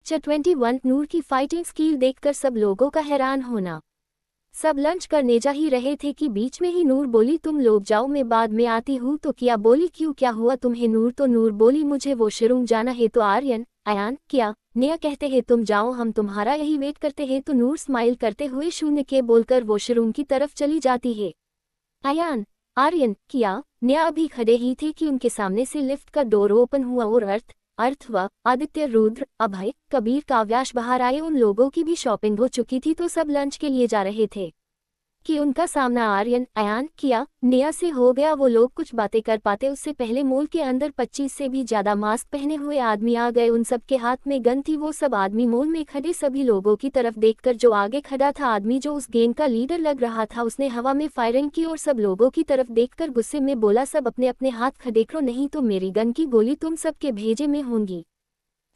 21 नूर की fighting skill देखकर सब लोगों का हैरान होना। सब लंच करने जा ही रहे थे कि बीच में ही नूर बोली, तुम लोग जाओ, मैं बाद में आती हूँ। तो किया बोली, क्यों, क्या हुआ तुम्हें नूर? तो नूर बोली, मुझे वॉशरूम जाना है। तो आर्यन, अयान, किया, नेहा कहते हैं तुम जाओ, हम तुम्हारा यही वेट करते हैं। तो नूर स्माइल करते हुए शून्य के बोलकर वॉशरूम की तरफ चली जाती है। अयान, आर्यन, किया, नेहा अभी खड़े ही थे कि उनके सामने से लिफ्ट का डोर ओपन हुआ और अर्थवा, आदित्य, रुद्र, अभय, कबीर, काव्याश बाहर आए। उन लोगों की भी शॉपिंग हो चुकी थी तो सब लंच के लिए जा रहे थे कि उनका सामना आर्यन, अयान, किया, नेहा से हो गया। वो लोग कुछ बातें कर पाते उससे पहले मॉल के अंदर 25 से भी ज्यादा मास्क पहने हुए आदमी आ गए। उन सब के हाथ में गन थी। वो सब आदमी मॉल में खड़े सभी लोगों की तरफ देखकर जो आगे खड़ा था आदमी जो उस गैंग का लीडर लग रहा था, उसने हवा में फायरिंग की और सब लोगों की तरफ देखकर गुस्से में बोला, सब अपने अपने हाथ खड़े करो नहीं तो मेरी गन की गोली तुम सबके भेजे में होंगी।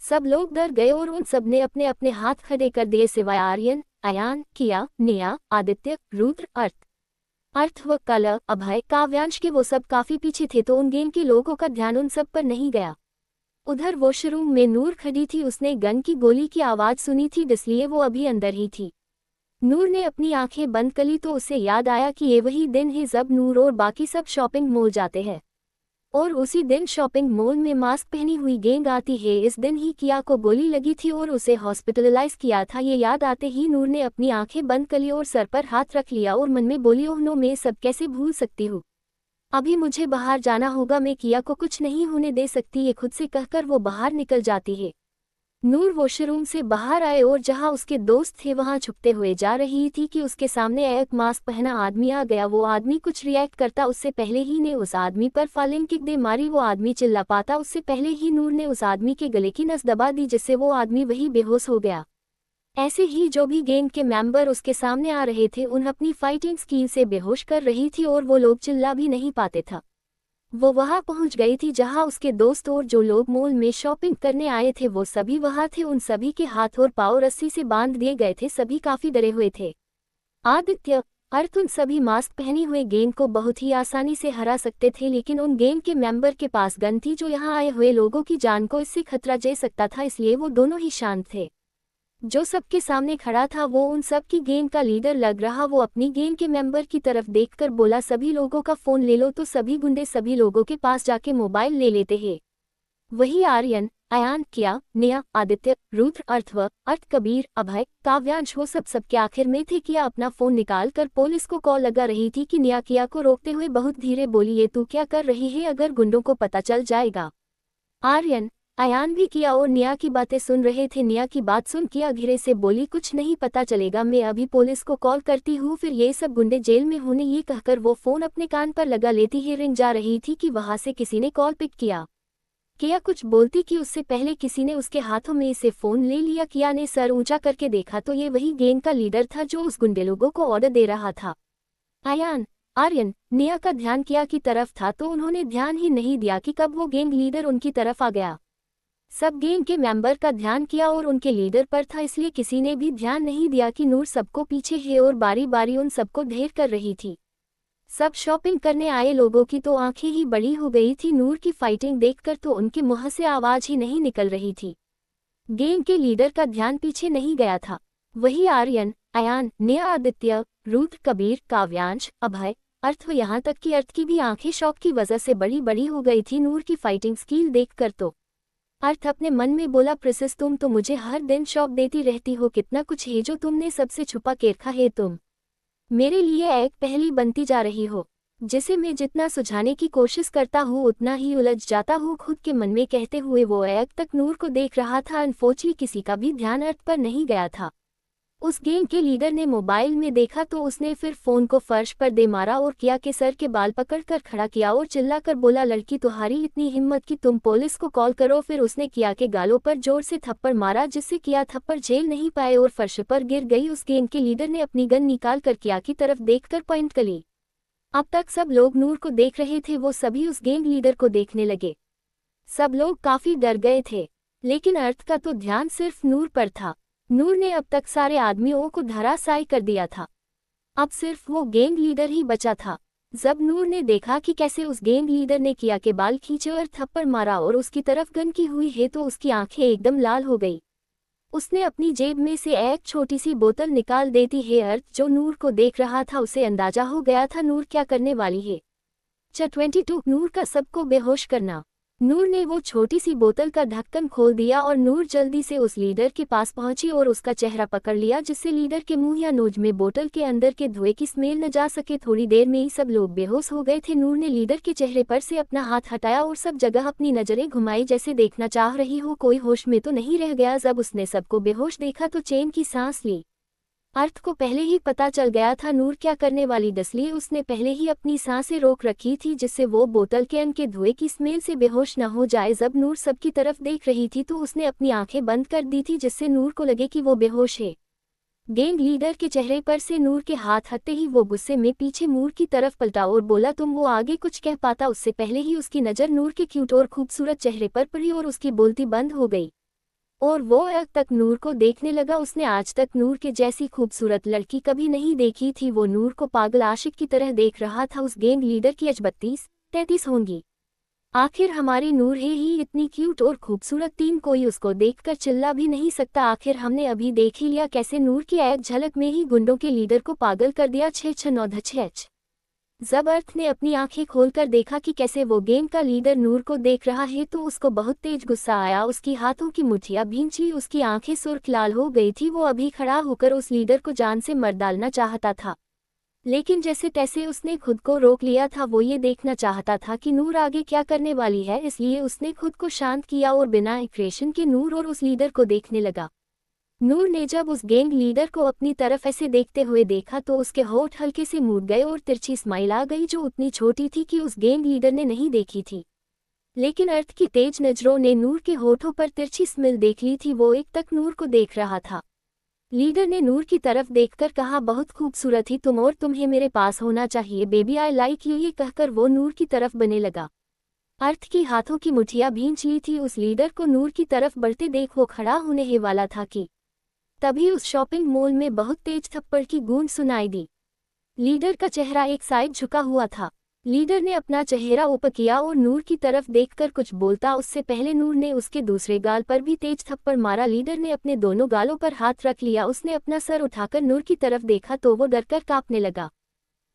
सब लोग डर गए और उन सब ने अपने अपने हाथ खड़े कर दिए सिवाय आर्यन, अयान, किया, नेहा, आदित्य, रुद्र, अर्थ व कल, अभय, काव्यांश के। वो सब काफी पीछे थे तो उन गैंग के लोगों का ध्यान उन सब पर नहीं गया। उधर वॉशरूम में नूर खड़ी थी, उसने गन की गोली की आवाज सुनी थी इसलिए वो अभी अंदर ही थी। नूर ने अपनी आंखें बंद कर ली तो उसे याद आया कि ये वही दिन है जब नूर और बाकी सब शॉपिंग मॉल जाते हैं और उसी दिन शॉपिंग मॉल में मास्क पहनी हुई गैंग आती है। इस दिन ही किया को गोली लगी थी और उसे हॉस्पिटलाइज किया था। ये याद आते ही नूर ने अपनी आंखें बंद कर ली और सर पर हाथ रख लिया और मन में बोली, ओह नो, मैं सब कैसे भूल सकती हूँ, अभी मुझे बाहर जाना होगा, मैं किया को कुछ नहीं होने दे सकती। ये खुद से कहकर वो बाहर निकल जाती है। नूर वॉशरूम से बाहर आए और जहां उसके दोस्त थे वहां छुपते हुए जा रही थी कि उसके सामने एक मास्क पहना आदमी आ गया। वो आदमी कुछ रिएक्ट करता उससे पहले ही ने उस आदमी पर फालिंग किक दे मारी। वो आदमी चिल्ला पाता उससे पहले ही नूर ने उस आदमी के गले की नस दबा दी जिससे वो आदमी वही बेहोश हो गया। ऐसे ही जो भी गैंग के मेंबर उसके सामने आ रहे थे उन अपनी फाइटिंग स्किल से बेहोश कर रही थी और वो लोग चिल्ला भी नहीं पाते था। वो वहां पहुंच गई थी जहां उसके दोस्त और जो लोग मॉल में शॉपिंग करने आए थे वो सभी वहां थे। उन सभी के हाथ और पांव रस्सी से बांध दिए गए थे, सभी काफी डरे हुए थे। आदित्य, अर्थ उन सभी मास्क पहनी हुए गैंग को बहुत ही आसानी से हरा सकते थे लेकिन उन गैंग के मेंबर के पास गन थी जो यहाँ आए हुए लोगों की जान को इससे खतरा दे सकता था, इसलिए वो दोनों ही शांत थे। जो सबके सामने खड़ा था वो उन सब की गैंग का लीडर लग रहा। वो अपनी गैंग के मेंबर की तरफ देखकर बोला, सभी लोगों का फोन ले लो। तो सभी गुंडे सभी लोगों के पास जाके मोबाइल ले लेते हैं। वही आर्यन, अयान, किया, नेहा, आदित्य, रुद्र, अर्थ, कबीर, अभय, काव्यांश वो सब सबके आखिर में थे। किया अपना फोन निकाल कर पुलिस को कॉल लगा रही थी कि नेहा किया को रोकते हुए बहुत धीरे बोली, ये तू क्या कर रही है, अगर गुंडों को पता चल जाएगा। आर्यन, अयान भी किया और नेहा की बातें सुन रहे थे। नेहा की बात सुन किया धीरे से बोली, कुछ नहीं पता चलेगा, मैं अभी पुलिस को कॉल करती हूँ, फिर ये सब गुंडे जेल में होने। ये कहकर वो फोन अपने कान पर लगा लेती ही रिंग जा रही थी कि वहां से किसी ने कॉल पिक किया। किया कुछ बोलती कि उससे पहले किसी ने उसके हाथों में से फोन ले लिया। किया ने सर ऊंचा करके देखा तो ये वही गैंग का लीडर था जो उस गुंडे लोगों को ऑर्डर दे रहा था। अयान, आर्यन, नेहा का ध्यान किया की तरफ था तो उन्होंने ध्यान ही नहीं दिया कि कब वो गैंग लीडर उनकी तरफ आ गया। सब गैंग के मेंबर का ध्यान किया और उनके लीडर पर था, इसलिए किसी ने भी ध्यान नहीं दिया कि नूर सबको पीछे है और बारी बारी उन सबको ढेर कर रही थी। सब शॉपिंग करने आए लोगों की तो आंखें ही बड़ी हो गई थी। नूर की फाइटिंग देखकर तो उनके मुंह से आवाज ही नहीं निकल रही थी। गैंग के लीडर का ध्यान पीछे नहीं गया था। वही आर्यन, अयान, नेहा, आदित्य, रुद्र, कबीर, काव्यांश, अभय, अर्थ, यहाँ तक कि अर्थ की भी आंखें शौक की वजह से बड़ी बड़ी हो गई थी नूर की फाइटिंग स्किल देखकर। तो अर्थ अपने मन में बोला, प्रिंसेस तुम तो मुझे हर दिन शॉक देती रहती हो, कितना कुछ है जो तुमने सबसे छुपा के रखा है। तुम मेरे लिए एक पहेली बनती जा रही हो जिसे मैं जितना सुझाने की कोशिश करता हूँ उतना ही उलझ जाता हूँ, खुद के मन में कहते हुए वो एक तक नूर को देख रहा था। अनफॉर्चुनेटली किसी का भी ध्यान अर्थ पर नहीं गया था। उस गैंग के लीडर ने मोबाइल में देखा तो उसने फिर फोन को फर्श पर दे मारा और किया के सर के बाल पकड़कर खड़ा किया और चिल्लाकर बोला, लड़की तुम्हारी इतनी हिम्मत कि तुम पुलिस को कॉल करो। फिर उसने किया के गालों पर जोर से थप्पड़ मारा जिससे किया थप्पड़ झेल नहीं पाए और फर्श पर गिर गई। उस गैंग के लीडर ने अपनी गन निकाल कर किया की तरफ देखकर पॉइंट कर ली। अब तक सब लोग नूर को देख रहे थे, वो सभी उस गैंग लीडर को देखने लगे। सब लोग काफी डर गए थे लेकिन अर्थ का तो ध्यान सिर्फ नूर पर था। नूर ने अब तक सारे आदमियों को धराशायी कर दिया था, अब सिर्फ वो गैंग लीडर ही बचा था। जब नूर ने देखा कि कैसे उस गैंग लीडर ने किया के बाल खींचे और थप्पड़ मारा और उसकी तरफ गन की हुई है तो उसकी आंखें एकदम लाल हो गई। उसने अपनी जेब में से एक छोटी सी बोतल निकाल देती है। अर्थ जो नूर को देख रहा था उसे अंदाजा हो गया था नूर क्या करने वाली है। 22 नूर का सबको बेहोश करना। नूर ने वो छोटी सी बोतल का ढक्कन खोल दिया और नूर जल्दी से उस लीडर के पास पहुंची और उसका चेहरा पकड़ लिया जिससे लीडर के मुंह या नोज में बोतल के अंदर के धुएं की स्मेल न जा सके। थोड़ी देर में ही सब लोग बेहोश हो गए थे। नूर ने लीडर के चेहरे पर से अपना हाथ हटाया और सब जगह अपनी नजरें घुमाई जैसे देखना चाह रही हो कोई होश में तो नहीं रह गया। जब उसने सबको बेहोश देखा तो चैन की सांस ली। अर्थ को पहले ही पता चल गया था नूर क्या करने वाली, इसलिए उसने पहले ही अपनी सांसें रोक रखी थी जिससे वो बोतल के अन्न के धुएं की स्मेल से बेहोश न हो जाए। जब नूर सबकी तरफ देख रही थी तो उसने अपनी आंखें बंद कर दी थी जिससे नूर को लगे कि वो बेहोश है। गैंग लीडर के चेहरे पर से नूर के हाथ हटते ही वो गुस्से में पीछे नूर की तरफ पलटा और बोला तुम। वो आगे कुछ कह पाता उससे पहले ही उसकी नज़र नूर के क्यूट और खूबसूरत चेहरे पर पड़ी और उसकी बोलती बंद हो गई और वो अब तक नूर को देखने लगा। उसने आज तक नूर के जैसी खूबसूरत लड़की कभी नहीं देखी थी। वो नूर को पागल आशिक की तरह देख रहा था। उस गैंग लीडर की एज 32-33 होंगी। आखिर हमारी नूर है ही इतनी क्यूट और खूबसूरत, तीन कोई उसको देखकर चिल्ला भी नहीं सकता। आखिर हमने अभी देख ही लिया कैसे नूर की एक झलक में ही गुंडों के लीडर को पागल कर दिया। 6-6-9-6। जब अर्थ ने अपनी आंखें खोलकर देखा कि कैसे वो गैंग का लीडर नूर को देख रहा है तो उसको बहुत तेज गुस्सा आया। उसकी हाथों की मुठ्ठियां भींची, उसकी आंखें सुर्ख लाल हो गई थी। वो अभी खड़ा होकर उस लीडर को जान से मार डालना चाहता था, लेकिन जैसे तैसे उसने खुद को रोक लिया था। वो ये देखना चाहता था कि नूर आगे क्या करने वाली है, इसलिए उसने खुद को शांत किया और बिना एक्सप्रेशन के नूर और उस लीडर को देखने लगा। नूर ने जब उस गैंग लीडर को अपनी तरफ ऐसे देखते हुए देखा तो उसके होंठ हल्के से मुड़ गए और तिरछी स्माइल आ गई जो उतनी छोटी थी कि उस गैंग लीडर ने नहीं देखी थी। लेकिन अर्थ की तेज नजरों ने नूर के होठों पर तिरछी स्माइल देख ली थी। वो एक तक नूर को देख रहा था। लीडर ने नूर की तरफ देखकर कहा बहुत खूबसूरत ही तुम और तुम्हें मेरे पास होना चाहिए बेबी, आई लाइक यू। ये कहकर वो नूर की तरफ बढ़ने लगा। अर्थ की हाथों की मुठ्ठियां भींच ली थी। उस लीडर को नूर की तरफ बढ़ते देख वो खड़ा होने ही वाला था कि तभी उस शॉपिंग मॉल में बहुत तेज थप्पड़ की गूंज सुनाई दी। लीडर का चेहरा एक साइड झुका हुआ था। लीडर ने अपना चेहरा ऊपर किया और नूर की तरफ देखकर कुछ बोलता उससे पहले नूर ने उसके दूसरे गाल पर भी तेज थप्पड़ मारा। लीडर ने अपने दोनों गालों पर हाथ रख लिया। उसने अपना सर उठाकर नूर की तरफ देखा तो वो डरकर कांपने लगा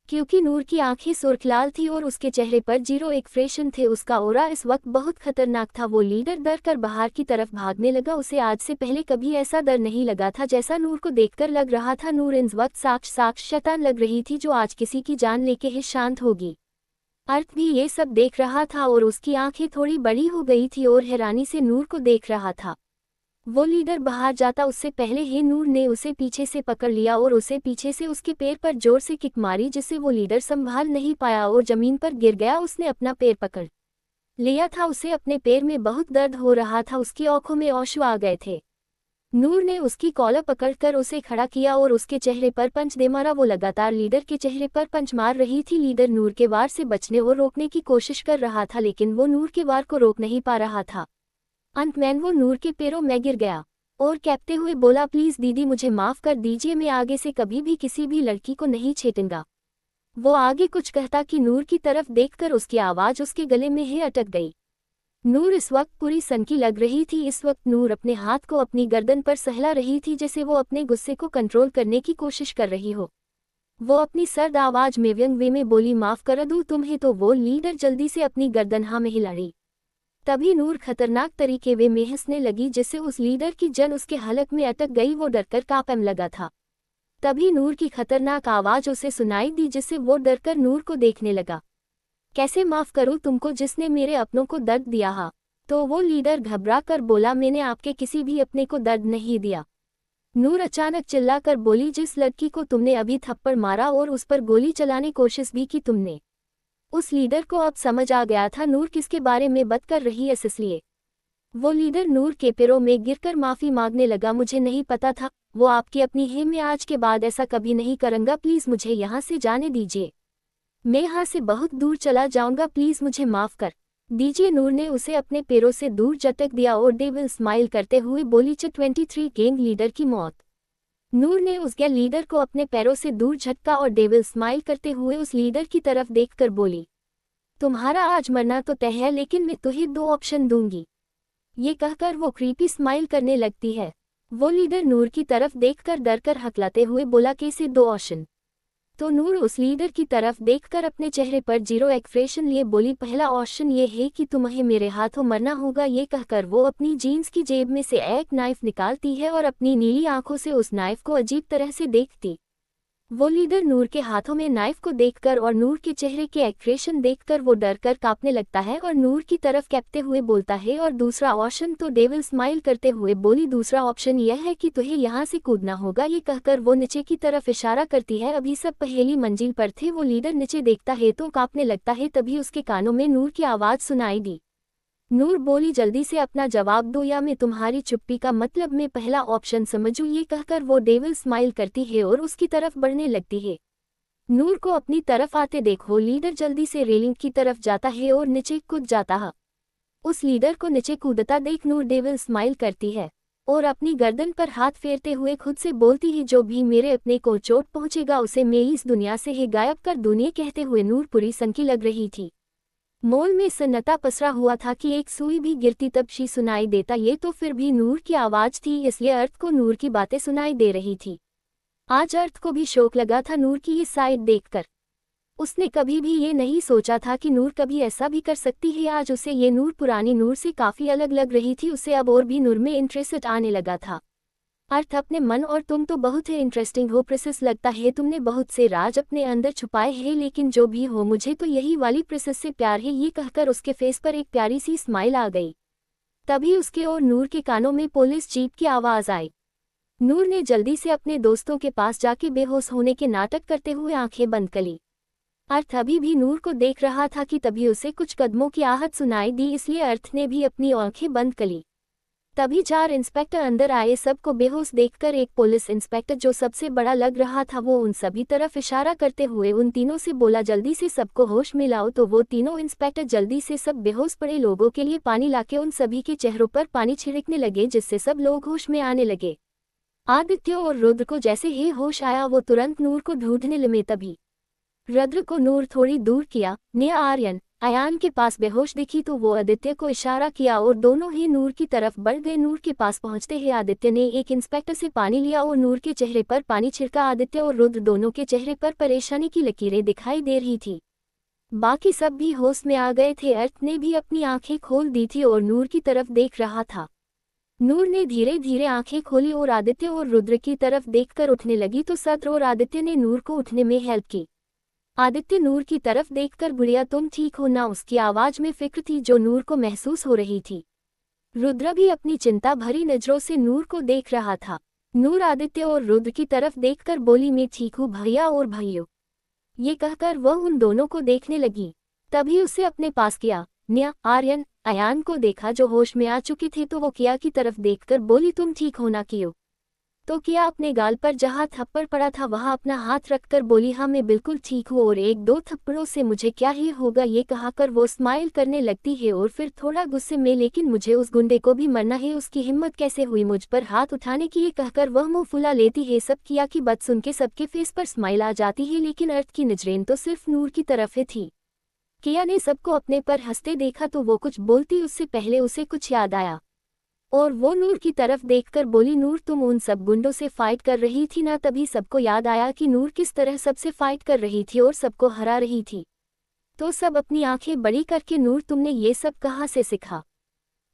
क्योंकि नूर की आंखें सुर्ख लाल थी और उसके चेहरे पर जीरो एक्सप्रेशन थे। उसका ऑरा इस वक्त बहुत खतरनाक था। वो लीडर डर कर बाहर की तरफ भागने लगा। उसे आज से पहले कभी ऐसा डर नहीं लगा था जैसा नूर को देखकर लग रहा था। नूर इस वक्त साक्षात शैतान लग रही थी जो आज किसी की जान लेके ही शांत होगी। अर्थ भी ये सब देख रहा था और उसकी आंखें थोड़ी बड़ी हो गई थी और हैरानी से नूर को देख रहा था। वो लीडर बाहर जाता उससे पहले ही नूर ने उसे पीछे से पकड़ लिया और उसे पीछे से उसके पैर पर जोर से किक मारी जिससे वो लीडर संभाल नहीं पाया और जमीन पर गिर गया। उसने अपना पैर पकड़ लिया था। उसे अपने पैर में बहुत दर्द हो रहा था। उसकी आंखों में आंसू आ गए थे। नूर ने उसकी कॉलर पकड़कर उसे खड़ा किया और उसके चेहरे पर पंच दे मारा। वो लगातार लीडर के चेहरे पर पंच मार रही थी। लीडर नूर के वार से बचने और रोकने की कोशिश कर रहा था लेकिन वो नूर के वार को रोक नहीं पा रहा था। अंत में वो नूर के पैरों में गिर गया और कहते हुए बोला प्लीज़ दीदी मुझे माफ़ कर दीजिए, मैं आगे से कभी भी किसी भी लड़की को नहीं छेड़ूंगा। वो आगे कुछ कहता कि नूर की तरफ देखकर उसकी आवाज़ उसके गले में ही अटक गई। नूर इस वक्त पूरी सनकी लग रही थी। इस वक्त नूर अपने हाथ को अपनी गर्दन पर सहला रही थी जैसे वो अपने गुस्से को कंट्रोल करने की कोशिश कर रही हो। वो अपनी सर्द आवाज़ में व्यंग वे में बोली माफ़ कर दूँ तुम्हें। तो वो लीडर जल्दी से अपनी गर्दन हाँ में हिलाड़ी। तभी नूर खतरनाक तरीके वे में हंसने लगी जिससे उस लीडर की जन उसके हलक में अटक गई। वो डरकर कांपने लगा था। तभी नूर की खतरनाक आवाज़ उसे सुनाई दी जिससे वो डरकर नूर को देखने लगा। कैसे माफ़ करूँ तुमको जिसने मेरे अपनों को दर्द दिया हा? तो वो लीडर घबरा कर बोला मैंने आपके किसी भी अपने को दर्द नहीं दिया। नूर अचानक चिल्लाकर बोली जिस लड़की को तुमने अभी थप्पड़ मारा और उस पर गोली चलाने कोशिश भी की तुमने। उस लीडर को अब समझ आ गया था नूर किसके बारे में बात कर रही है, इसलिए वो लीडर नूर के पैरों में गिरकर माफ़ी मांगने लगा। मुझे नहीं पता था, वो आपकी अपनी है, मैं आज के बाद ऐसा कभी नहीं करूँगा, प्लीज़ मुझे यहाँ से जाने दीजिए, मैं यहाँ से बहुत दूर चला जाऊँगा, प्लीज़ मुझे माफ़ कर दीजिए। नूर ने उसे अपने पैरों से दूर झटक दिया और डेविल स्माइल करते हुए बोली 23 गैंग लीडर की मौत। नूर ने उस गैंग लीडर को अपने पैरों से दूर झटका और डेविल स्माइल करते हुए उस लीडर की तरफ देखकर बोली तुम्हारा आज मरना तो तय है लेकिन मैं तुझे 2 ऑप्शन दूंगी। ये कहकर वो क्रीपी स्माइल करने लगती है। वो लीडर नूर की तरफ देखकर डरकर हकलाते हुए बोला, कैसे 2 ऑप्शन? तो नूर उस लीडर की तरफ देखकर अपने चेहरे पर जीरो एक्सप्रेशन लिए बोली, पहला ऑप्शन ये है कि तुम्हें मेरे हाथों मरना होगा। ये कहकर वो अपनी जीन्स की जेब में से एक नाइफ निकालती है और अपनी नीली आंखों से उस नाइफ को अजीब तरह से देखती। वो लीडर नूर के हाथों में नाइफ को देखकर और नूर के चेहरे के एक्सप्रेशन देखकर वो डरकर कांपने लगता है और नूर की तरफ कहते हुए बोलता है, और दूसरा ऑप्शन? तो डेविल स्माइल करते हुए बोली, दूसरा ऑप्शन यह है कि तुझे यहाँ से कूदना होगा। ये कहकर वो नीचे की तरफ इशारा करती है। अभी सब पहली मंजिल पर थे। वो लीडर नीचे देखता है तो कांपने लगता है। तभी उसके कानों में नूर की आवाज़ सुनाई दी। नूर बोली, जल्दी से अपना जवाब दो या मैं तुम्हारी चुप्पी का मतलब मैं पहला ऑप्शन समझूं। ये कहकर वो डेविल स्माइल करती है और उसकी तरफ बढ़ने लगती है। नूर को अपनी तरफ आते देखो लीडर जल्दी से रेलिंग की तरफ जाता है और नीचे कूद जाता है। उस लीडर को नीचे कूदता देख नूर डेविल स्माइल करती है और अपनी गर्दन पर हाथ फेरते हुए खुद से बोलती है, जो भी मेरे अपने को चोट पहुंचेगा उसे मैं इस दुनिया से ही गायब कर दूंगी। कहते हुए नूर पूरी सनकी लग रही थी। मॉल में सन्नाटा पसरा हुआ था कि एक सुई भी गिरती तब शी सुनाई देता। ये तो फिर भी नूर की आवाज़ थी, इसलिए अर्थ को नूर की बातें सुनाई दे रही थी। आज अर्थ को भी शौक लगा था नूर की ये साइड देखकर। उसने कभी भी ये नहीं सोचा था कि नूर कभी ऐसा भी कर सकती है। आज उसे ये नूर पुरानी नूर से काफ़ी अलग लग रही थी। उसे अब और भी नूर में इंटरेस्ट आने लगा था। अर्थ अपने मन, और तुम तो बहुत ही इंटरेस्टिंग हो प्रिंसेस, लगता है तुमने बहुत से राज अपने अंदर छुपाए हैं, लेकिन जो भी हो मुझे तो यही वाली प्रिंसेस से प्यार है। ये कहकर उसके फेस पर एक प्यारी सी स्माइल आ गई। तभी उसके और नूर के कानों में पुलिस जीप की आवाज़ आई। नूर ने जल्दी से अपने दोस्तों के पास जाके बेहोश होने के नाटक करते हुए आंखें बंद करी। अर्थ अभी भी नूर को देख रहा था कि तभी उसे कुछ कदमों की आहट सुनाई दी, इसलिए अर्थ ने भी अपनी आंखें बंद करी। तभी 4 इंस्पेक्टर अंदर आए। सबको बेहोश देखकर एक पुलिस इंस्पेक्टर जो सबसे बड़ा लग रहा था वो उन सभी तरफ इशारा करते हुए उन तीनों से बोला, जल्दी से सबको होश में लाओ। तो वो तीनों इंस्पेक्टर जल्दी से सब बेहोश पड़े लोगों के लिए पानी लाके उन सभी के चेहरों पर पानी छिड़कने लगे, जिससे सब लोग होश में आने लगे। आदित्य और रुद्र को जैसे ही होश आया वो तुरंत नूर को ढूंढने लगे। तभी रुद्र को नूर थोड़ी दूर किया। नेहा आर्यन अयान के पास बेहोश दिखी तो वो आदित्य को इशारा किया और दोनों ही नूर की तरफ बढ़ गए। नूर के पास पहुंचते ही आदित्य ने एक इंस्पेक्टर से पानी लिया और नूर के चेहरे पर पानी छिड़का। आदित्य और रुद्र दोनों के चेहरे पर परेशानी की लकीरें दिखाई दे रही थी। बाकी सब भी होश में आ गए थे। अर्थ ने भी अपनी आंखें खोल दी थी और नूर की तरफ देख रहा था। नूर ने धीरे धीरे आंखें खोली और आदित्य और रुद्र की तरफ देखकर उठने लगी तो सद्र और आदित्य ने नूर को उठने में हेल्प की। आदित्य नूर की तरफ देखकर, बुढ़िया तुम ठीक हो ना? उसकी आवाज में फिक्र थी जो नूर को महसूस हो रही थी। रुद्र भी अपनी चिंता भरी नजरों से नूर को देख रहा था। नूर आदित्य और रुद्र की तरफ देखकर बोली, मैं ठीक हूँ भैया और भाइयों। ये कहकर वह उन दोनों को देखने लगी। तभी उसे अपने पास किया। नेहा आर्यन अयान को देखा जो होश में आ चुके थे तो वो किया की तरफ देखकर बोली, तुम ठीक हो ना कियो? तो किया अपने गाल पर जहाँ थप्पड़ पड़ा था वहाँ अपना हाथ रखकर बोली, हाँ मैं बिल्कुल ठीक हूँ और 1-2 थप्पड़ों से मुझे क्या ही होगा। ये कहकर वो स्माइल करने लगती है और फिर थोड़ा गुस्से में, लेकिन मुझे उस गुंडे को भी मरना है, उसकी हिम्मत कैसे हुई मुझ पर हाथ उठाने की? ये कहकर वह मुंह फुला लेती है। सब किया की बात सुन के सबके फेस पर स्माइल आ जाती है, लेकिन अर्थ की नजरें तो सिर्फ नूर की तरफ ही थी। किया ने सबको अपने पर हंसते देखा तो वो कुछ बोलती उससे पहले उसे कुछ याद आया और वो नूर की तरफ देखकर बोली, नूर तुम उन सब गुंडों से फाइट कर रही थी ना? तभी सबको याद आया कि नूर किस तरह सबसे फाइट कर रही थी और सबको हरा रही थी। तो सब अपनी आंखें बड़ी करके, नूर तुमने ये सब कहाँ से सीखा?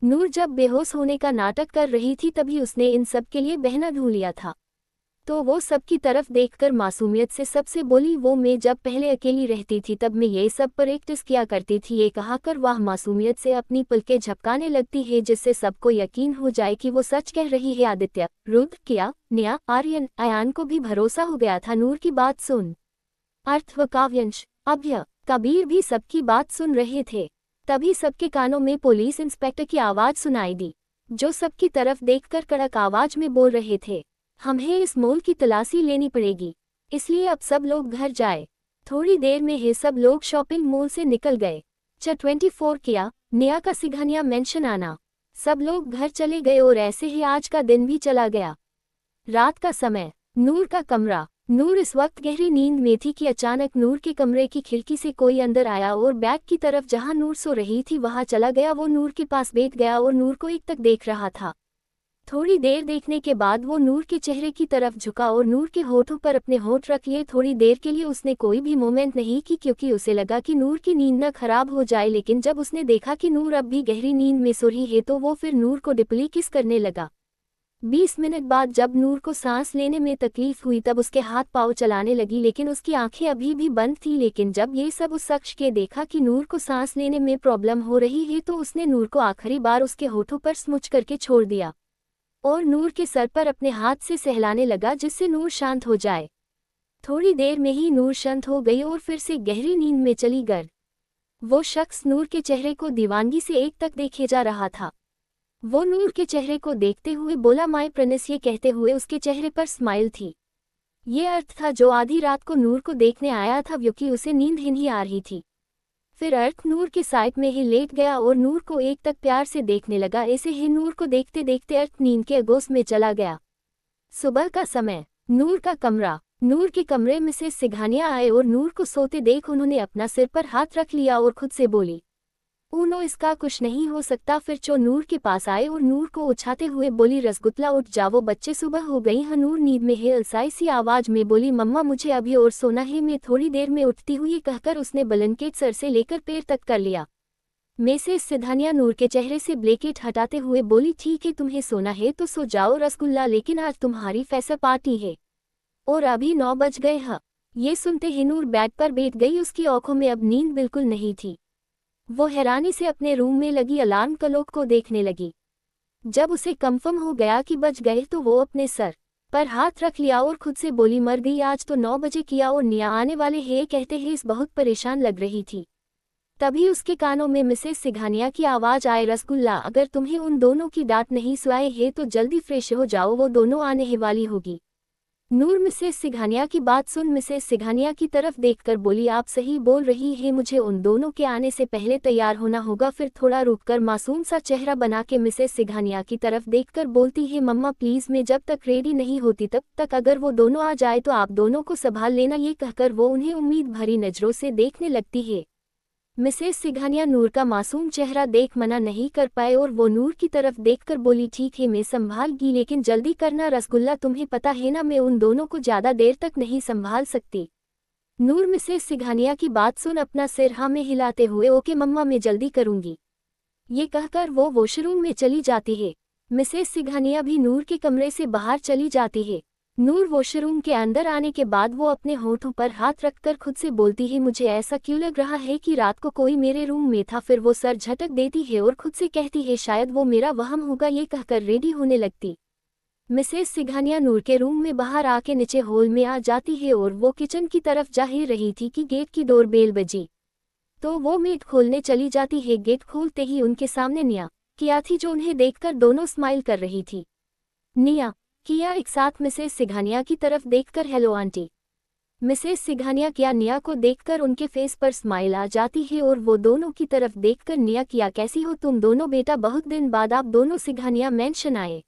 नूर जब बेहोश होने का नाटक कर रही थी तभी उसने इन सब के लिए बहना ढूंढ लिया था। तो वो सबकी तरफ देखकर मासूमियत से सबसे बोली, वो मैं जब पहले अकेली रहती थी तब मैं ये सब प्रैक्टिस किया करती थी। ये कहाकर वह मासूमियत से अपनी पलकें झपकाने लगती है जिससे सबको यकीन हो जाए कि वो सच कह रही है। आदित्य, रुद्र, किया, नेहा, आर्यन, अयान को भी भरोसा हो गया था नूर की बात सुन। अर्थ व काव्यांश, अभय, कबीर भी सबकी बात सुन रहे थे। तभी सबके कानों में पुलिस इंस्पेक्टर की आवाज़ सुनाई दी, जो सबकी तरफ देखकर कड़क आवाज में बोल रहे थे, हमें इस मॉल की तलाशी लेनी पड़ेगी, इसलिए अब सब लोग घर जाए। थोड़ी देर में ही सब लोग शॉपिंग मॉल से निकल गए। 24 किया, नेहा का सिघानिया मेंशन आना। सब लोग घर चले गए और ऐसे ही आज का दिन भी चला गया। रात का समय, नूर का कमरा। नूर इस वक्त गहरी नींद में थी कि अचानक नूर के कमरे की खिड़की से कोई अंदर आया और बैग की तरफ जहां नूर सो रही थी वहां चला गया। वो नूर के पास बैठ गया और नूर को एक तक देख रहा था। थोड़ी देर देखने के बाद वो नूर के चेहरे की तरफ झुका और नूर के होठों पर अपने होठ रख लिए। थोड़ी देर के लिए उसने कोई भी मूवमेंट नहीं की क्योंकि उसे लगा कि नूर की नींद न खराब हो जाए, लेकिन जब उसने देखा कि नूर अब भी गहरी नींद में सो रही है तो वो फिर नूर को डीपली किस करने लगा। 20 मिनट बाद जब नूर को सांस लेने में तकलीफ हुई तब उसके हाथ पाँव चलाने लगी, लेकिन उसकी आंखें अभी भी बंद थी। लेकिन जब ये सब उस शख्स के देखा कि नूर को सांस लेने में प्रॉब्लम हो रही है तो उसने नूर को आखिरी बार उसके होठों पर स्मुच करके छोड़ दिया और नूर के सर पर अपने हाथ से सहलाने लगा जिससे नूर शांत हो जाए। थोड़ी देर में ही नूर शांत हो गई और फिर से गहरी नींद में चली गई। वो शख्स नूर के चेहरे को दीवानगी से एक तक देखे जा रहा था। वो नूर के चेहरे को देखते हुए बोला, माय प्रिंस, ये कहते हुए उसके चेहरे पर स्माइल थी। ये अर्थ था जो आधी रात को नूर को देखने आया था क्योंकि उसे नींद ही नहीं आ रही थी। फिर अर्थ नूर के साइड में ही लेट गया और नूर को एक तक प्यार से देखने लगा। ऐसे ही नूर को देखते देखते अर्थ नींद के अगोश में चला गया। सुबह का समय, नूर का कमरा। नूर के कमरे में से सिघानिया आए और नूर को सोते देख उन्होंने अपना सिर पर हाथ रख लिया और खुद से बोली, नो इसका कुछ नहीं हो सकता। फिर चो नूर के पास आए और नूर को उछाते हुए बोली, रसगुल्ला उठ जाओ बच्चे, सुबह हो गई है। नूर नींद में है अलसाई सी आवाज में बोली, मम्मा मुझे अभी और सोना है, मैं थोड़ी देर में उठती हुई कहकर उसने ब्लैंकेट सर से लेकर पैर तक कर लिया। मिसेस सिघानिया नूर के चेहरे से ब्लैंकेट हटाते हुए बोली, ठीक है तुम्हें सोना है तो सो जाओ रसगुल्ला, लेकिन आज तुम्हारी फैसर पार्टी है और अभी 9 बज गए हैं। ये सुनते ही नूर बेड पर बैठ गई। उसकी आंखों में अब नींद बिल्कुल नहीं थी। वो हैरानी से अपने रूम में लगी अलार्म क्लॉक को देखने लगी। जब उसे कंफर्म हो गया कि बज गए तो वो अपने सर पर हाथ रख लिया और खुद से बोली, मर गई, आज तो 9 बजे किया और निया आने वाले हैं कहते हैं। इस बहुत परेशान लग रही थी। तभी उसके कानों में मिसेस सिघानिया की आवाज आए, रसगुल्ला अगर तुम्हें उन दोनों की डांट नहीं सुनाई है तो जल्दी फ्रेश हो जाओ, वो दोनों आने ही वाली होगी। नूर मिसेस सिघानिया की बात सुन मिसेस सिघानिया की तरफ देखकर बोली, आप सही बोल रही है, मुझे उन दोनों के आने से पहले तैयार होना होगा। फिर थोड़ा रुककर मासूम सा चेहरा बना के मिसेस सिघानिया की तरफ देखकर बोलती है, मम्मा प्लीज, मैं जब तक रेडी नहीं होती तब तक अगर वो दोनों आ जाए तो आप दोनों को संभाल लेना। ये कहकर वो उन्हें उम्मीद भरी नजरों से देखने लगती है। मिसेस सिघानिया नूर का मासूम चेहरा देख मना नहीं कर पाए और वो नूर की तरफ देखकर बोली, ठीक है मैं संभालगी, लेकिन जल्दी करना रसगुल्ला, तुम्हें पता है ना मैं उन दोनों को ज्यादा देर तक नहीं संभाल सकती। नूर मिसेस सिघानिया की बात सुन अपना सिर हाँ में हिलाते हुए, ओके मम्मा मैं जल्दी करूंगी, ये कहकर वो वॉशरूम में चली जाती है। मिसेस सिघानिया भी नूर के कमरे से बाहर चली जाती है। नूर वॉशरूम के अंदर आने के बाद वो अपने होठों पर हाथ रखकर खुद से बोलती है, मुझे ऐसा क्यों लग रहा है कि रात को कोई मेरे रूम में था। फिर वो सर झटक देती है और खुद से कहती है, शायद वो मेरा वहम होगा। ये कहकर रेडी होने लगती। मिसेस सिघानिया नूर के रूम में बाहर आके नीचे हॉल में आ जाती है और वो किचन की तरफ जा ही रही थी कि गेट की डोरबेल बजी तो वो गेट खोलने चली जाती है। गेट खोलते ही उनके सामने निया किया थी जो उन्हें देखकर दोनों स्माइल कर रही थी। निया किया एक साथ मिसेस सिघानिया की तरफ देखकर, हेलो आंटी। मिसेस सिघानिया किया निया को देखकर उनके फेस पर स्माइल आ जाती है और वो दोनों की तरफ देखकर, निया किया कैसी हो तुम दोनों बेटा, बहुत दिन बाद आप दोनों सिघानिया मेंशन आए।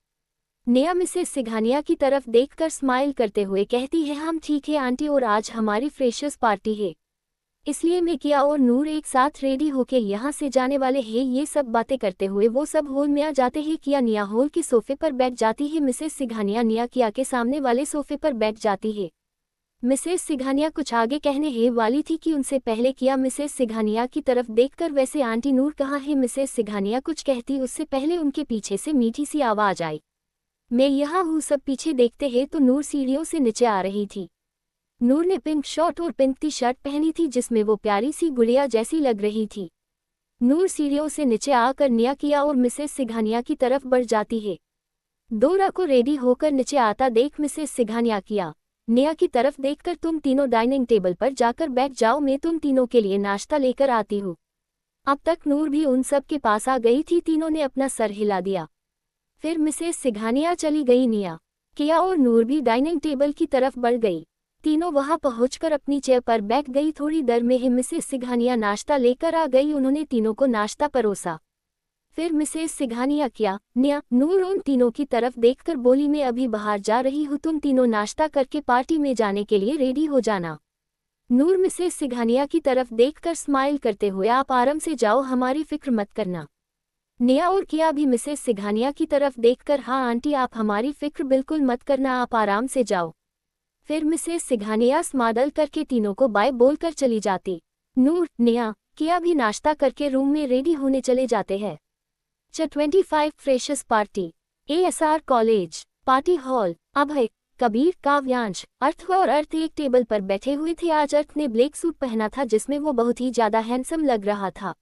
निया मिसेस सिघानिया की तरफ देखकर स्माइल करते हुए कहती है, हम ठीक है आंटी, और आज हमारी फ्रेशर्स पार्टी है इसलिए मैं किया और नूर एक साथ रेडी होके यहाँ से जाने वाले हैं। ये सब बातें करते हुए वो सब हॉल में आ जाते हैं। किया निया हॉल के सोफे पर बैठ जाती है। मिसेस सिघानिया निया किया के सामने वाले सोफे पर बैठ जाती है। मिसेस सिघानिया कुछ आगे कहने ही वाली थी कि उनसे पहले किया मिसेस सिघानिया की तरफ देखकर, वैसे आंटी नूर कहाँ है। मिसेस सिघानिया कुछ कहती उससे पहले उनके पीछे से मीठी सी आवाज आई, मैं यहाँ हूँ। सब पीछे देखते हैं तो नूर सीढ़ियों से नीचे आ रही थी। नूर ने पिंक शॉर्ट और पिंक टी शर्ट पहनी थी जिसमें वो प्यारी सी गुड़िया जैसी लग रही थी। नूर सीढ़ियों से नीचे आकर निया किया और मिसेस सिघानिया की तरफ बढ़ जाती है। डोरा को रेडी होकर नीचे आता देख मिसेस सिघानिया किया निया की तरफ देखकर, तुम तीनों डाइनिंग टेबल पर जाकर बैठ जाओ, मैं तुम तीनों के लिए नाश्ता लेकर आती हूँ। अब तक नूर भी उन सब के पास आ गई थी। तीनों ने अपना सर हिला दिया। फिर मिसेस सिघानिया चली गई। निया किया और नूर भी डाइनिंग टेबल की तरफ बढ़ गई। तीनों वहां पहुंचकर अपनी चेयर पर बैठ गई। थोड़ी देर में ही मिसेस सिघानिया नाश्ता लेकर आ गई। उन्होंने तीनों को नाश्ता परोसा। फिर मिसेस सिघानिया किया निया नूर उन तीनों की तरफ देखकर बोली, मैं अभी बाहर जा रही हूँ, तुम तीनों नाश्ता करके पार्टी में जाने के लिए रेडी हो जाना। नूर मिसेस सिघानिया की तरफ देखकर स्माइल करते हुए, आप आराम से जाओ, हमारी फिक्र मत करना। नेहा और किया भी मिसेस सिघानिया की तरफ देखकर हाँ आंटी आप हमारी फिक्र बिल्कुल मत करना, आप आराम से जाओ। फिर मिसेस सिघानिया स्माइल करके तीनों को बाय बोलकर चली जाती। नूर, नेहा, किया भी नाश्ता करके रूम में रेडी होने चले जाते हैं। 25 freshers party, ASR college, party hall. Abhay, Kabir, Kavyansh, Arth और अर्थ एक टेबल पर बैठे हुए थे। आज अर्थ ने ब्लैक सूट पहना था जिसमें वो बहुत ही ज्यादा हैंडसम लग रहा था।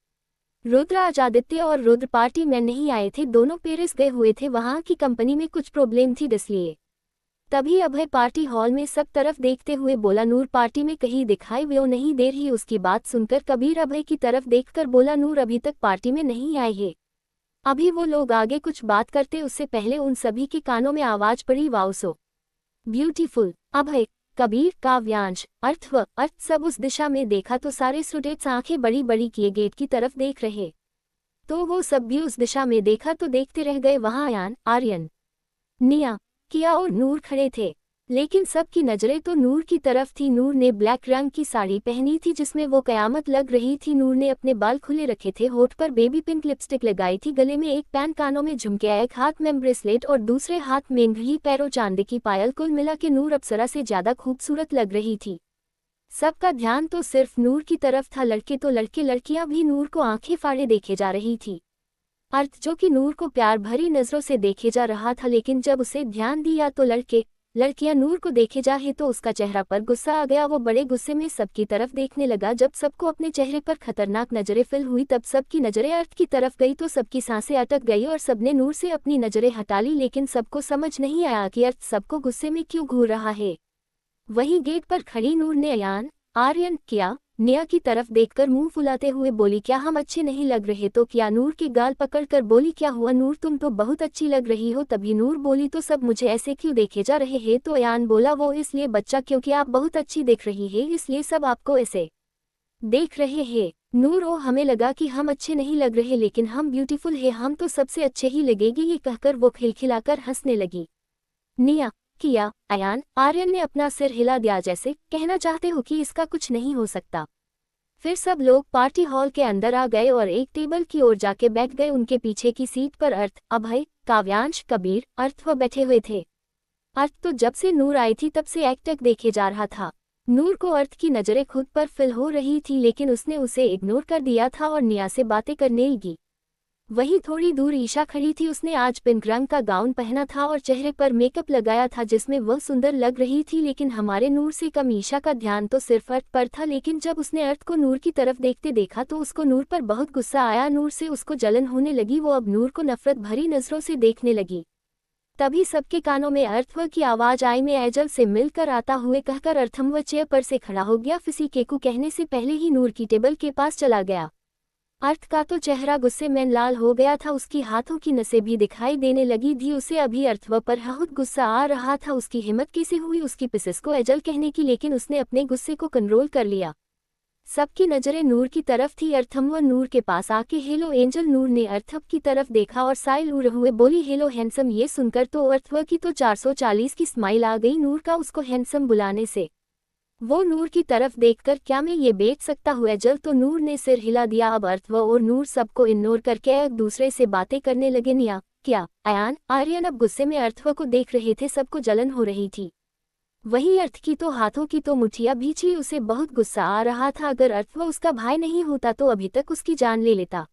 रुद्र, आज आदित्य और रुद्र पार्टी में नहीं आए थे, दोनों पेरिस गए हुए थे, वहां की कंपनी में कुछ प्रॉब्लम थी इसलिए। तभी अभय पार्टी हॉल में सब तरफ देखते हुए बोला नूर पार्टी में कहीं दिखाई वो नहीं दे रही। उसकी बात सुनकर कबीर अभय की तरफ देखकर बोला नूर अभी तक पार्टी में नहीं आए हैं। अभी वो लोग आगे कुछ बात करते उससे पहले उन सभी के कानों में आवाज पड़ी वाओ सो ब्यूटीफुल। अभय, कबीर, काव्यांश, अर्थ सब उस दिशा में देखा तो सारे स्टूडेंट्स आंखें बड़ी बड़ी किए गेट की तरफ देख रहे। तो वो सब भी उस दिशा में देखा तो देखते रह गए। वहां अयान, आर्यन, निया, किया और नूर खड़े थे, लेकिन सबकी नजरें तो नूर की तरफ थी। नूर ने ब्लैक रंग की साड़ी पहनी थी जिसमें वो कयामत लग रही थी। नूर ने अपने बाल खुले रखे थे, होठ पर बेबी पिंक लिपस्टिक लगाई थी, गले में एक पैन, कानों में झुमके, एक हाथ में ब्रेसलेट और दूसरे हाथ में घड़ी, पैरों चांदी की पायल। कुल मिला के नूर अप्सरा से ज्यादा खूबसूरत लग रही थी। सबका ध्यान तो सिर्फ नूर की तरफ था। लड़के तो लड़के लड़कियां भी नूर को आंखें फाड़े देखे जा रही थी। अर्थ जो कि नूर को प्यार भरी नजरों से देखे जा रहा था, लेकिन जब उसे ध्यान दिया तो लड़के लड़कियां नूर को देखे जाए तो उसका चेहरा पर गुस्सा आ गया। वो बड़े गुस्से में सबकी तरफ देखने लगा। जब सबको अपने चेहरे पर खतरनाक नजरें फिल हुई तब सबकी नजरें अर्थ की तरफ गई तो सबकी सांसें अटक गई और सबने नूर से अपनी नजरें हटा ली। लेकिन सबको समझ नहीं आया कि अर्थ सबको गुस्से में क्यों घूर रहा है। वहीं गेट पर खड़ी नूर ने अयान, आर्यन, किया, निया की तरफ देखकर मुंह फुलाते हुए बोली क्या हम अच्छे नहीं लग रहे? तो किया नूर के गाल पकड़कर बोली क्या हुआ नूर, तुम तो बहुत अच्छी लग रही हो। तभी नूर बोली तो सब मुझे ऐसे क्यों देखे जा रहे हैं? तो अयान बोला वो इसलिए बच्चा क्योंकि आप बहुत अच्छी दिख रही है इसलिए सब आपको ऐसे देख रहे हैं। नूर, ओ हमें लगा कि हम अच्छे नहीं लग रहे लेकिन हम ब्यूटीफुल है, हम तो सबसे अच्छे ही लगेगी। ये कहकर वो खिलखिलाकर हंसने लगी। निया, किया, अयान, आर्यन ने अपना सिर हिला दिया जैसे कहना चाहते हो कि इसका कुछ नहीं हो सकता। फिर सब लोग पार्टी हॉल के अंदर आ गए और एक टेबल की ओर जाके बैठ गए। उनके पीछे की सीट पर अर्थ, अभय, काव्यांश, कबीर, अर्थ बैठे हुए थे। अर्थ तो जब से नूर आई थी तब से एकटक देखे जा रहा था। नूर को अर्थ की नजरें खुद पर फिल हो रही थी लेकिन उसने उसे इग्नोर कर दिया था और निया से बातें करने लगी। वहीं थोड़ी दूर ईशा खड़ी थी। उसने आज पिंक रंग का गाउन पहना था और चेहरे पर मेकअप लगाया था जिसमें वह सुंदर लग रही थी। लेकिन हमारे नूर से कम ईशा का ध्यान तो सिर्फ अर्थ पर था। लेकिन जब उसने अर्थ को नूर की तरफ देखते देखा तो उसको नूर पर बहुत गुस्सा आया। नूर से उसको जलन होने लगी। वो अब नूर को नफरत भरी नजरों से देखने लगी। तभी सबके कानों में अर्थव की आवाज आई, मैं एजल से मिलकर आता हुए कहकर अर्थम व चेयर पर से खड़ा हो गया। फिसी केकू कहने से पहले ही नूर की टेबल के पास चला गया। अर्थ का तो चेहरा गुस्से में लाल हो गया था, उसकी हाथों की नसें भी दिखाई देने लगी थी। उसे अभी अर्थव पर बहुत गुस्सा आ रहा था। उसकी हिम्मत कैसे हुई उसकी पिसिस को एजल कहने की, लेकिन उसने अपने गुस्से को कंट्रोल कर लिया। सबकी नजरें नूर की तरफ थी। अर्थम व नूर के पास आके हेलो एंजल। नूर ने अर्थव की तरफ देखा और साइल उड़े हुए बोली हेलो हैंडसम। ये सुनकर तो अर्थव की तो 440 की स्माइल आ गई नूर का उसको हैंडसम बुलाने से। वो नूर की तरफ देखकर क्या मैं ये बेच सकता हूँ एजल? तो नूर ने सिर हिला दिया। अब अर्थव और नूर सबको इग्नोर करके एक दूसरे से बातें करने लगे। निया, क्या, अयान, आर्यन अब गुस्से में अर्थव को देख रहे थे। सबको जलन हो रही थी। वही अर्थ की तो हाथों की तो मुठियां भींची। उसे बहुत गुस्सा आ रहा था। अगर अर्थव उसका भाई नहीं होता तो अभी तक उसकी जान ले लेता।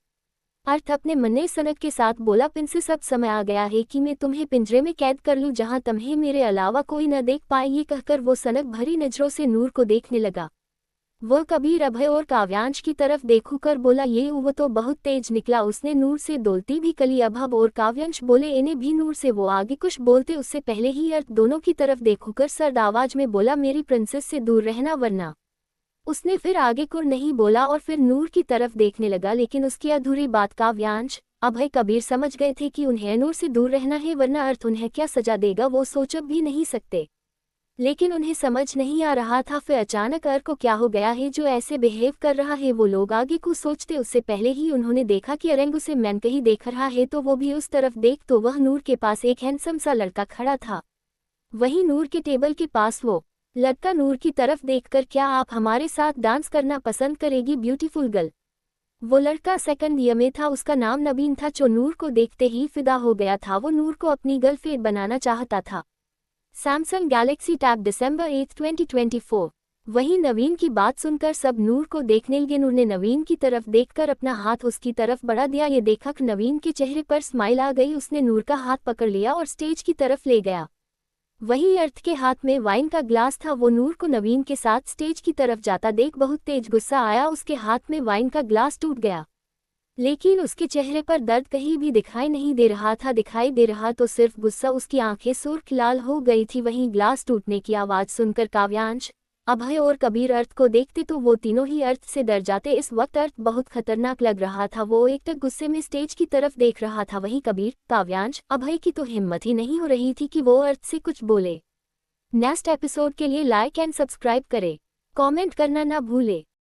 अर्थ अपने मन्ने सनक के साथ बोला प्रिंसेस अब समय आ गया है कि मैं तुम्हें पिंजरे में कैद कर लूं जहां तुम्हें मेरे अलावा कोई न देख पाए। ये कहकर वो सनक भरी नजरों से नूर को देखने लगा। वो कबीर, अभय और काव्यांश की तरफ देखकर बोला ये वो तो बहुत तेज निकला। उसने नूर से दोलती भी कली। अभय और काव्यांश बोले इन्हें भी नूर से। वो आगे कुछ बोलते उससे पहले ही अर्थ दोनों की तरफ देखकर सर्द आवाज में बोला मेरी प्रिंसेस से दूर रहना वरना। उसने फिर आगे को नहीं बोला और फिर नूर की तरफ देखने लगा। लेकिन उसकी अधूरी बात काव्यांश, अभय, कबीर समझ गए थे कि उन्हें नूर से दूर रहना है वरना अर्थ उन्हें क्या सजा देगा वो सोच भी नहीं सकते। लेकिन उन्हें समझ नहीं आ रहा था फिर अचानक अर्थ को क्या हो गया है जो ऐसे बिहेव कर रहा है। वो लोग आगे को सोचते उससे पहले ही उन्होंने देखा कि अरंग उसे मैन कहीं देख रहा है तो वो भी उस तरफ देख तो वह नूर के पास एक हैंडसम सा लड़का खड़ा था। वहीं नूर के टेबल के पास वो लड़का नूर की तरफ देखकर क्या आप हमारे साथ डांस करना पसंद करेगी ब्यूटीफुल गर्ल? वो लड़का सेकंड ईयर में था, उसका नाम नवीन था, जो नूर को देखते ही फिदा हो गया था। वो नूर को अपनी गर्लफ्रेंड बनाना चाहता था। सैमसंग गैलेक्सी टैब दिसंबर 8, 2024। वहीं नवीन की बात सुनकर सब नूर को देखने लगे। नूर ने नवीन की तरफ देखकर अपना हाथ उसकी तरफ बढ़ा दिया। ये देखकर नवीन के चेहरे पर स्माइल आ गई। उसने नूर का हाथ पकड़ लिया और स्टेज की तरफ ले गया। वही अर्थ के हाथ में वाइन का ग्लास था। वो नूर को नवीन के साथ स्टेज की तरफ जाता देख बहुत तेज गुस्सा आया। उसके हाथ में वाइन का ग्लास टूट गया, लेकिन उसके चेहरे पर दर्द कहीं भी दिखाई नहीं दे रहा था। दिखाई दे रहा तो सिर्फ गुस्सा। उसकी आंखें सुर्ख लाल हो गई थी। वहीं ग्लास टूटने की आवाज़ सुनकर काव्यांश, अभय और कबीर अर्थ को देखते तो वो तीनों ही अर्थ से डर जाते। इस वक्त अर्थ बहुत खतरनाक लग रहा था। वो एकटक गुस्से में स्टेज की तरफ देख रहा था। वहीं कबीर, काव्यांश, अभय की तो हिम्मत ही नहीं हो रही थी कि वो अर्थ से कुछ बोले। नेक्स्ट एपिसोड के लिए लाइक एंड सब्सक्राइब करें, कमेंट करना ना भूले।